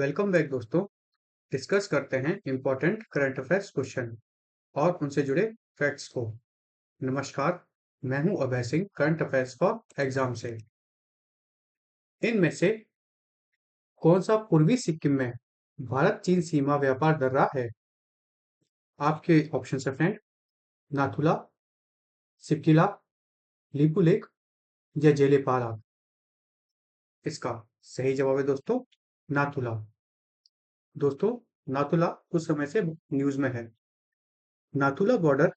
Welcome back दोस्तों। Discuss करते हैं इंपॉर्टेंट करंट अफेयर्स क्वेश्चन और उनसे जुड़े फैक्ट्स को। नमस्कार, मैं हूं Abhay Singh, current affairs for exam से। इनमें से कौन सा पूर्वी सिक्किम में भारत चीन सीमा व्यापार दर्रा है? आपके ऑप्शन है फ्रेंड, नाथुला, सिप्किला, लिपुलेक या जेलेपारा। इसका सही जवाब है दोस्तों, नाथुला। दोस्तों, नाथुला कुछ समय से न्यूज में है। नाथुला बॉर्डर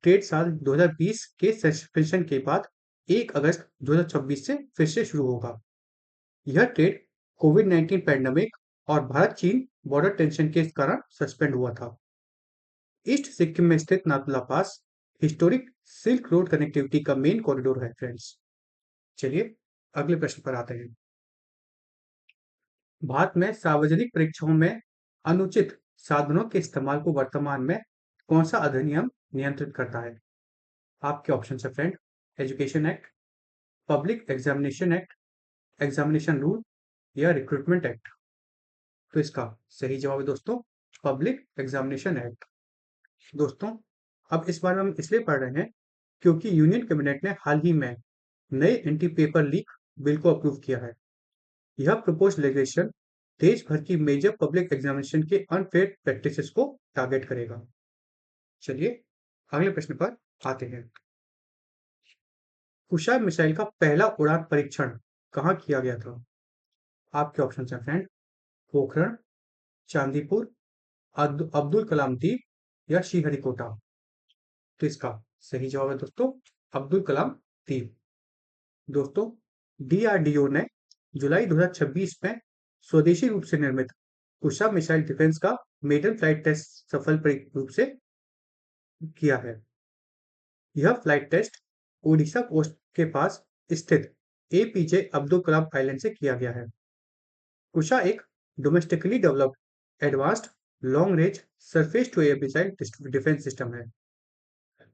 ट्रेड साल 2020 के सस्पेंशन के बाद 1 अगस्त 2026 से फिर से शुरू होगा। यह ट्रेड कोविड-19 पैंडेमिक और भारत-चीन बॉर्डर टेंशन के कारण सस्पेंड हुआ था। ईस्ट सिक्किम में स्थित नाथुला पास हिस्टोरिक सिल्क रोड कनेक्टिविटी का मेन कॉरिडोर है फ्रेंड्स। चलिए अगले प्रश्न पर आते हैं। भारत में सार्वजनिक परीक्षाओं में अनुचित साधनों के इस्तेमाल को वर्तमान में कौन सा अधिनियम नियंत्रित करता है? आपके ऑप्शन है friend, education act, public examination act, examination rule या रिक्रूटमेंट एक्ट। तो इसका सही जवाब है दोस्तों, पब्लिक एग्जामिनेशन एक्ट। दोस्तों, अब इस बारे में हम इसलिए पढ़ रहे हैं क्योंकि यूनियन कैबिनेट ने हाल ही में नए एंटी पेपर लीक बिल को अप्रूव किया है। यह प्रपोज लेजिस्लेशन देश भर की मेजर पब्लिक एग्जामिनेशन के अनफेयर प्रैक्टिसेस को टारगेट करेगा। चलिए अगले प्रश्न पर आते हैं। कुशा मिसाइल का पहला उड़ान परीक्षण कहाँ किया गया था? आपके ऑप्शन है फ्रेंड, पोखरण, चांदीपुर, अब्दुल कलाम द्वीप या श्रीहरिकोटा। तो इसका सही जवाब है दोस्तों, अब्दुल कलाम द्वीप। दोस्तों, डीआरडीओ ने जुलाई 2026 में स्वदेशी रूप से निर्मित कुशा मिसाइल डिफेंस का मेडन फ्लाइट टेस्ट सफल रूप से किया है। यह फ्लाइट टेस्ट ओडिशा कोस्ट के पास स्थित एपीजे अब्दुल कलाम आइलैंड से किया गया है। कुशा एक domestically developed advanced long range surface to air missile defence system है।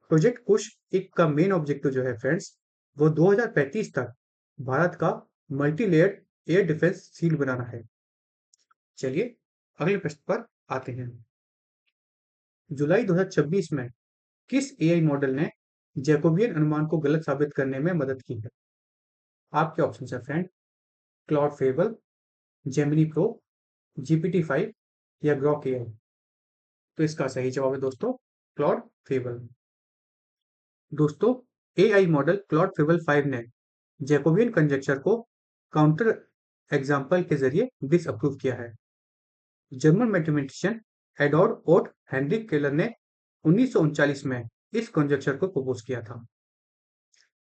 प्रोजेक्ट कुश एक का मेन ऑब्जेक्टिव जो है फ्रेंड्स, वो 2035 तक भारत का multi layered air defence shield बनाना है। चलिए अगले प्रश्न पर आते हैं। जुलाई 2026 में किस एआई मॉडल ने जैकोबियन अनुमान को गलत साबित करने में मदद की है? आपके ऑप्शन है friend, Claude fable, Gemini pro, GPT-5 या ग्रॉक एआई। तो इसका सही जवाब है दोस्तों, क्लॉड फेबल। दोस्तों, एआई मॉडल क्लॉड फेबल 5 ने जैकोबियन कंजक्चर को काउंटर एग्जाम्पल के जरिए डिसअप्रूव किया है। जर्मन मैथमेटिशियन एडोर्ड ओट हेनरिक केलर ने 1939 में इस कंजक्चर को प्रपोज किया था।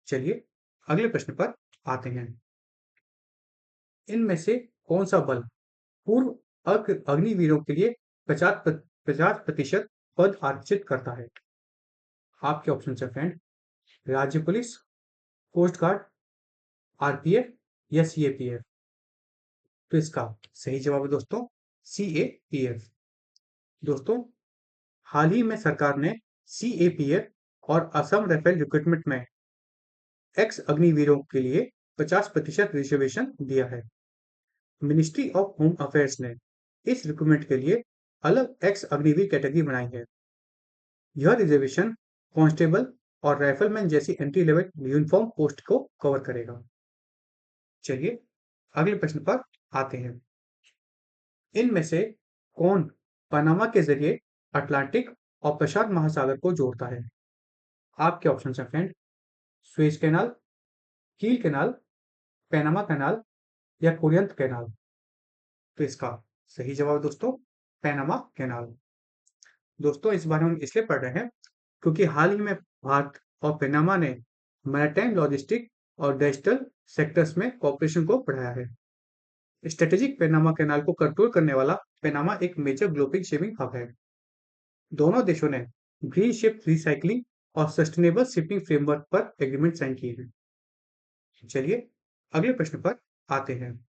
चलिए अगले प्रश्न पर आते हैं। इनमें से कौन सा बल पूर्व अग्निवीरों के लिए 50% पद आरक्षित करता है? आपके ऑप्शन है फ्रेंड, राज्य पुलिस, कोस्ट गार्ड, आरपीएफ या सीएपीएफ। तो इसका सही जवाब है दोस्तों, सीएपीएफ। दोस्तों, हाल ही में सरकार ने सीएपीएफ और असम राइफल रिक्रूटमेंट में एक्स अग्निवीरों के लिए 50% रिजर्वेशन दिया है। मिनिस्ट्री ऑफ होम अफेयर्स ने इस रिक्रूटमेंट के लिए अलग एक्स अग्निवीर कैटेगरी बनाई है। यह रिजर्वेशन कांस्टेबल और राइफलमैन जैसी एंट्री लेवल यूनिफॉर्म पोस्ट को कवर करेगा। चलिए अगले प्रश्न पर आते हैं। इनमें से कौन पनामा के जरिए अटलांटिक और प्रशांत महासागर को जोड़ता है? आपके ऑप्शन है फ्रेंड, स्वेज कैनाल, कील कैनाल, पैनामा कैनाल या कोरियंत कैनाल। तो इसका सही जवाब दोस्तों, पैनामा कैनाल। दोस्तों, इस बारे में हम इसलिए पढ़ रहे हैं क्योंकि हाल ही में भारत और पैनामा ने मैरीटाइम लॉजिस्टिक और डिजिटल सेक्टर्स में कॉपरेशन को बढ़ाया है। स्ट्रेटेजिक पैनामा कैनाल को कंट्रोल करने वाला पैनामा एक मेजर ग्लोबल शिपिंग हब है। दोनों देशों ने ग्रीन शिप रिसाइकलिंग और सस्टेनेबल शिपिंग फ्रेमवर्क पर एग्रीमेंट साइन किए हैं। चलिए अगले प्रश्न पर आते हैं।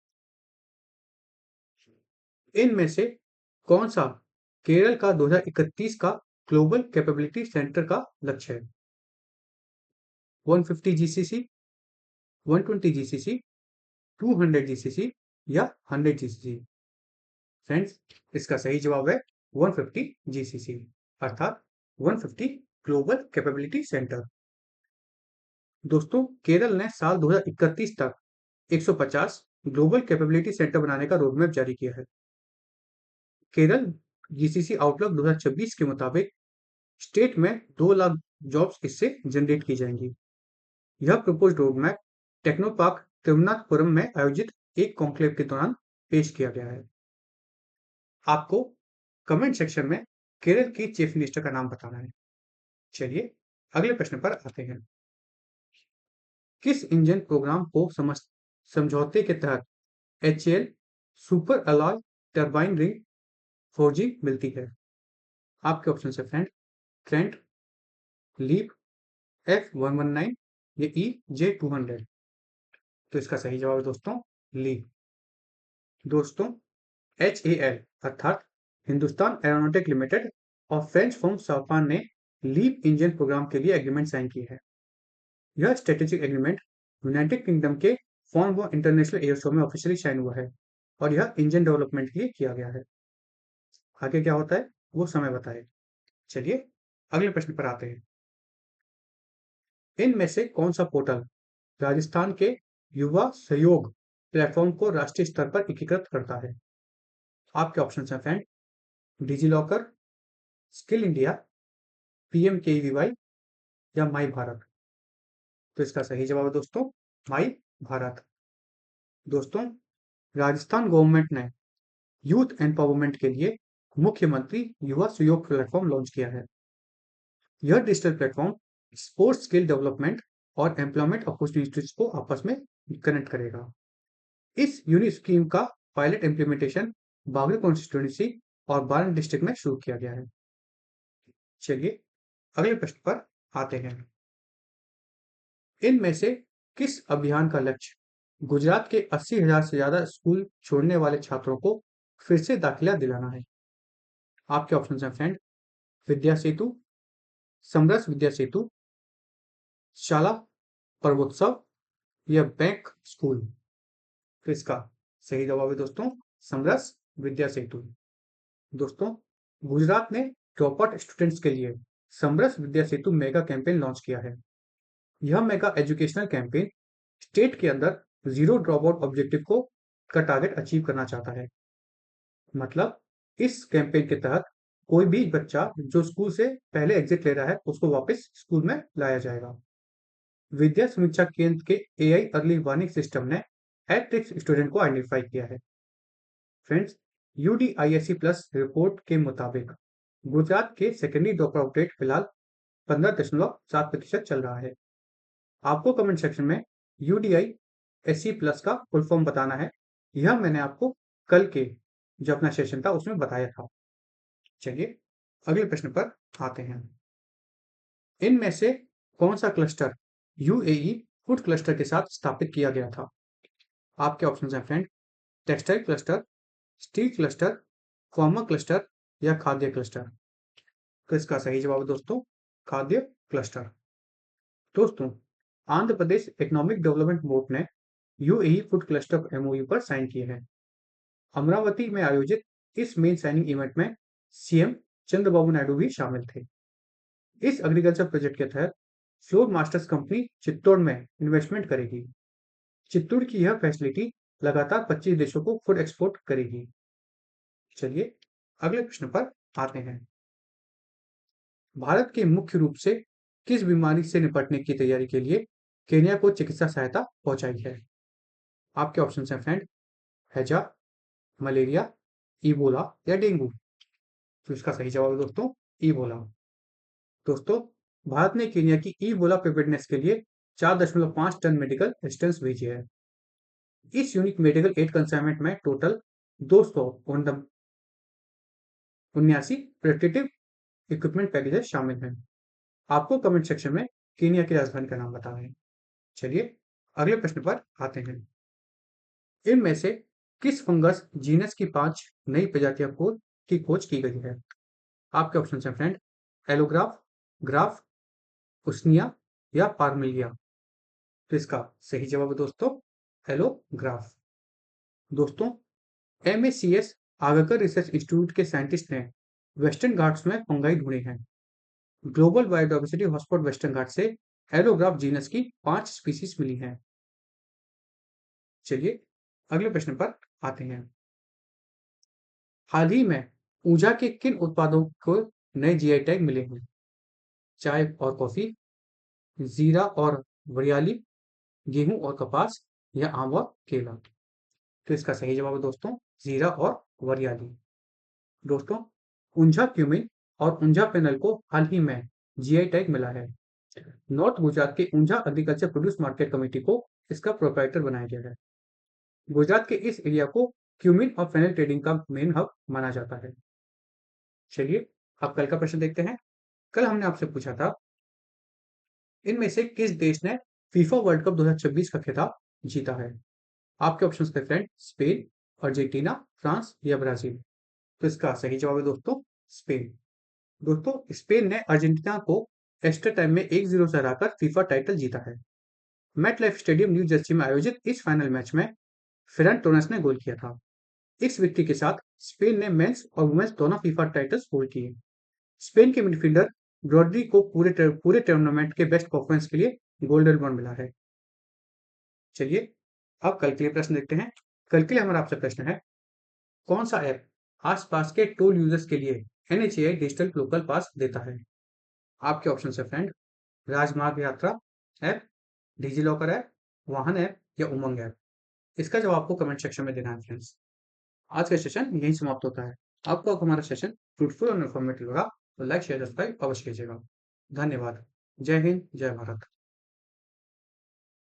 इनमें से कौन सा केरल का 2031 का ग्लोबल कैपेबिलिटी सेंटर का लक्ष्य है? 150 जीसीसी, 120 जीसीसी, 200 जीसीसी या 100 जीसीसी। फ्रेंड्स, इसका सही जवाब है 150 जीसीसी, अर्थात 150 ग्लोबल कैपेबिलिटी सेंटर। दोस्तों, केरल ने साल 2031 तक 150 ग्लोबल कैपेबिलिटी सेंटर बनाने का रोडमैप जारी किया है। केरल जीसीसी आउटलुक 2026 के मुताबिक स्टेट में 2 लाख जॉब्स इससे जनरेट की जाएंगी। यह प्रपोज्ड रोडमैप टेक्नोपार्क तिरुवनंतपुरम में आयोजित एक कॉन्क्लेव के दौरान पेश किया गया है। आपको कमेंट सेक्शन में केरल की चीफ मिनिस्टर का नाम बताना है। चलिए अगले प्रश्न पर आते हैं। किस इंजन प्रोग्राम को समझौते के तहत HAL super alloy turbine ring forging मिलती है? आपके ऑप्शन है फ्रेंड, ट्रेंट, लीप, F119 या EJ200। तो इसका सही जवाब है दोस्तों लीप। दोस्तों, HAL अर्थात हिंदुस्तान एरोनॉटिक लिमिटेड और फ्रेंच फर्म साफान ने लीप इंजन प्रोग्राम के लिए एग्रीमेंट साइन की है। यह स्ट्रेटेजिक एग्रीमेंट यूनाइटेड किंगडम के फॉर्म इंटरनेशनल एयर शो में ऑफिशियली साइन हुआ है और यह इंजन डेवलपमेंट के लिए किया गया है। आगे क्या होता है वो समय बताए। चलिए अगले प्रश्न पर आते हैं। इनमें से कौन सा पोर्टल राजस्थान के युवा सहयोग प्लेटफॉर्म को राष्ट्रीय स्तर पर एकीकृत करता है? आपके ऑप्शन हैं friend, digi locker, skill India, PMKVY या माई भारत। तो इसका सही जवाब है दोस्तों माई भारत। दोस्तों, राजस्थान गवर्नमेंट ने यूथ एम्पावरमेंट के लिए मुख्यमंत्री युवा सहयोग प्लेटफॉर्म लॉन्च किया है। यह digital platform sports skill development और एम्प्लॉयमेंट अपॉर्चुनिटीज को आपस में कनेक्ट करेगा। इस यूनिक स्कीम का पायलट इम्प्लीमेंटेशन बागरी कॉन्स्टिट्यूंसी और बारन डिस्ट्रिक्ट में शुरू किया गया है। चलिए अगले प्रश्न पर आते हैं। इनमें से किस अभियान का लक्ष्य गुजरात के 80,000 से ज्यादा स्कूल छोड़ने वाले छात्रों को फिर से दाखिला दिलाना है? आपके ऑप्शन हैं फ्रेंड, विद्या सेतु, समरस विद्या सेतु, शाला पर्वोत्सव या बैंक स्कूल। तो इसका सही जवाब है दोस्तों समरस विद्या सेतु। दोस्तों, गुजरात ने ड्रॉप आउट स्टूडेंट्स के लिए समरस विद्या सेतु मेगा कैंपेन लॉन्च किया है। यह मेगा एजुकेशनल कैंपेन स्टेट के अंदर जीरो ड्रॉप आउट ऑब्जेक्टिव को का टारगेट अचीव करना चाहता है। मतलब इस कैंपेन के तहत कोई भी बच्चा जो स्कूल से पहले एग्जिट ले रहा है उसको वापस स्कूल में लाया जाएगा। विद्या समीक्षा केंद्र के AI अर्ली वार्निंग सिस्टम ने एट रिस्क स्टूडेंट को आइडेंटिफाई किया है। फ्रेंड्स, UDISC प्लस रिपोर्ट के मुताबिक गुजरात के सेकेंडरी ड्रॉप आउट रेट फिलहाल 15.7% चल रहा है। आपको कमेंट सेक्शन में UDISC प्लस का फुल फॉर्म बताना है। यह मैंने आपको कल के जो अपना सेशन था उसमें बताया था। चलिए अगले प्रश्न पर आते हैं। इनमें से कौन सा क्लस्टर UAE फूड क्लस्टर के साथ स्थापित किया गया था? आपके ऑप्शन हैं friend, textile cluster, steel cluster, pharma cluster या खाद्य क्लस्टर। तो इसका सही जवाब है दोस्तों खाद्य क्लस्टर। दोस्तों, Andhra Pradesh economic development board ने UAE फूड क्लस्टर MOU पर साइन किए हैं। अमरावती में आयोजित इस मेन साइनिंग इवेंट में CM चंद्रबाबू नायडू भी शामिल थे। इस एग्रीकल्चर प्रोजेक्ट के तहत फ्लोर मास्टर्स कंपनी चित्तौड़ में इन्वेस्टमेंट करेगी। चित्तौड़ की यह फैसिलिटी लगातार 25 देशों को फूड एक्सपोर्ट करेगी। चलिए अगले प्रश्न पर आते हैं। भारत के मुख्य रूप से किस बीमारी से निपटने की तैयारी के लिए केन्या को चिकित्सा सहायता पहुंचाई है? आपके ऑप्शन हैं फ्रेंड, हैजा, मलेरिया, इबोला या डेंगू। तो इसका सही जवाब है दोस्तों इबोला। दोस्तों, भारत ने केन्या की इबोला प्रिपेयर्डनेस के लिए 4.5 टन मेडिकल असिस्टेंस भेजी है। इस यूनिक मेडिकल एड कंसाइनमेंट में टोटल 279 प्रोटेक्टिव इक्विपमेंट पैकेजेस शामिल हैं। आपको कमेंट सेक्शन में केन्या की राजधानी का नाम बताना है। चलिए अगले प्रश्न पर आते हैं। इनमें से किस फंगस जीनस की 5 नई प्रजातियों की खोज की गई है? आपके ऑप्शन हैं फ्रेंड, एलोग्राफ, ग्राफ, उस्निया या पार्मिलिया। तो इसका सही जवाब है दोस्तों एलोग्राफ। दोस्तों, MACS आगरकर रिसर्च इंस्टीट्यूट के साइंटिस्ट ने वेस्टर्न घाट्स में फंगाई ढूंढे हैं। ग्लोबल बायोडायवर्सिटी हॉटस्पॉट वेस्टर्न घाट से एलोग्राफ जीनस की 5 स्पीसीज मिली हैं। चलिए अगले प्रश्न पर आते हैं। हाल ही में ऊर्जा के किन उत्पादों को नए जीआई टैग मिले हैं? चाय और कॉफी, जीरा और वरियाली, गेहूं और कपास या आम और केला? तो इसका सही जवाब है दोस्तों जीरा और वरियाली। दोस्तों ऊंझा क्यूमिन और ऊंझा पेनल को हाल ही में जीआई टैग मिला है। नॉर्थ गुजरात के Unjha agriculture produce market committee को इसका प्रोप्राइटर बनाया गया है। गुजरात के इस एरिया को क्यूमिन और फेनल ट्रेडिंग का मेन हब माना जाता है। चलिए अब कल का प्रश्न देखते हैं। कल हमने आपसे पूछा था इनमें से किस देश ने फीफा वर्ल्ड कप 2026 का खिताब जीता है? आपके ऑप्शंस थे फ्रेंड स्पेन, अर्जेंटीना, फ्रांस या ब्राजील। तो इसका सही जवाब है दोस्तों स्पेन। दोस्तों स्पेन ने अर्जेंटीना को एक्स्ट्रा टाइम में 1-0 से हराकर फीफा टाइटल जीता है। MetLife stadium New Jersey में आयोजित इस फाइनल मैच में फेरन टोरेस ने गोल किया था। इस विक्ट्री के साथ स्पेन ने मेंस और वुमेन्स दोनों फीफा टाइटल्स होल्ड किए। स्पेन के मिडफील्डर रॉड्री को पूरे टूर्नामेंट के बेस्ट परफॉर्मेंस के लिए गोल्डन बॉल मिला है। चलिए अब कल के लिए प्रश्न देखते हैं। कल के लिए हमारा आपसे प्रश्न है कौन सा ऐप आसपास के टोल यूजर्स के लिए एनएचएआई डिजिटल लोकल पास देता है? आपके ऑप्शन है फ्रेंड राजमार्ग यात्रा ऐप, डिजीलॉकर ऐप, वाहन ऐप या उमंग ऐप। इसका जवाब आपको कमेंट सेक्शन में देना है फ्रेंड्स। आज का सेशन यही समाप्त होता है। आपको हमारा सेशन फ्रूटफुल और इन्फॉर्मेटिव लगा तो लाइक शेयर सब्सक्राइब अवश्य कीजिएगा। धन्यवाद। जय हिंद, जय भारत।